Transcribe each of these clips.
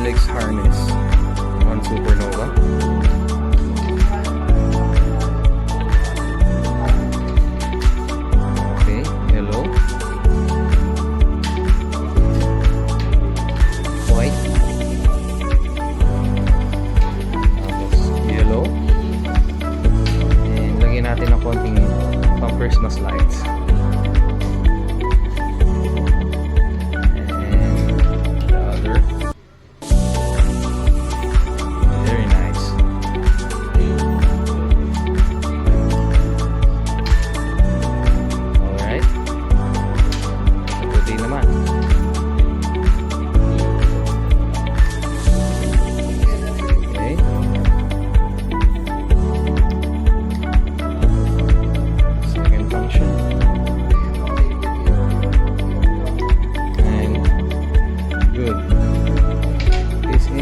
Helix harness on Supernova. Okay, yellow, white, tapos yellow, and lagyan natin ng konting pang-Christmas lights.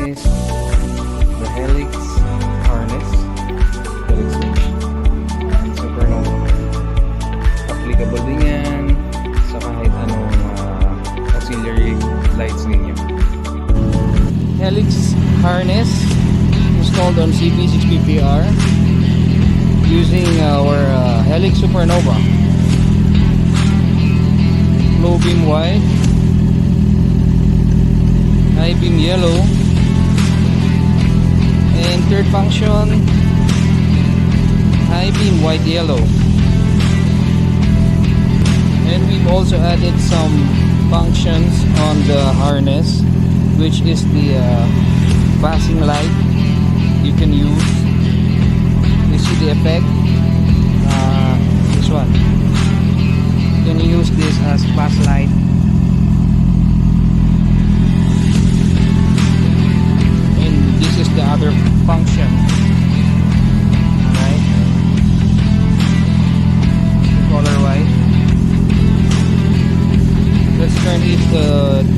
The Helix harness, Helix switch, Supernova. Applicable din yan sa kahit anong auxiliary lights ninyo. Helix harness installed on CB650R using our Helix Supernova. Low beam white, high beam yellow, and third function, high beam white yellow. And we've also added some functions on the harness, which is the passing light you can use. You see the effect, this one, you can use this as pass light. This is the other function. Alright, color white. Let's turn it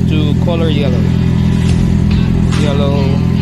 to color yellow. Yellow.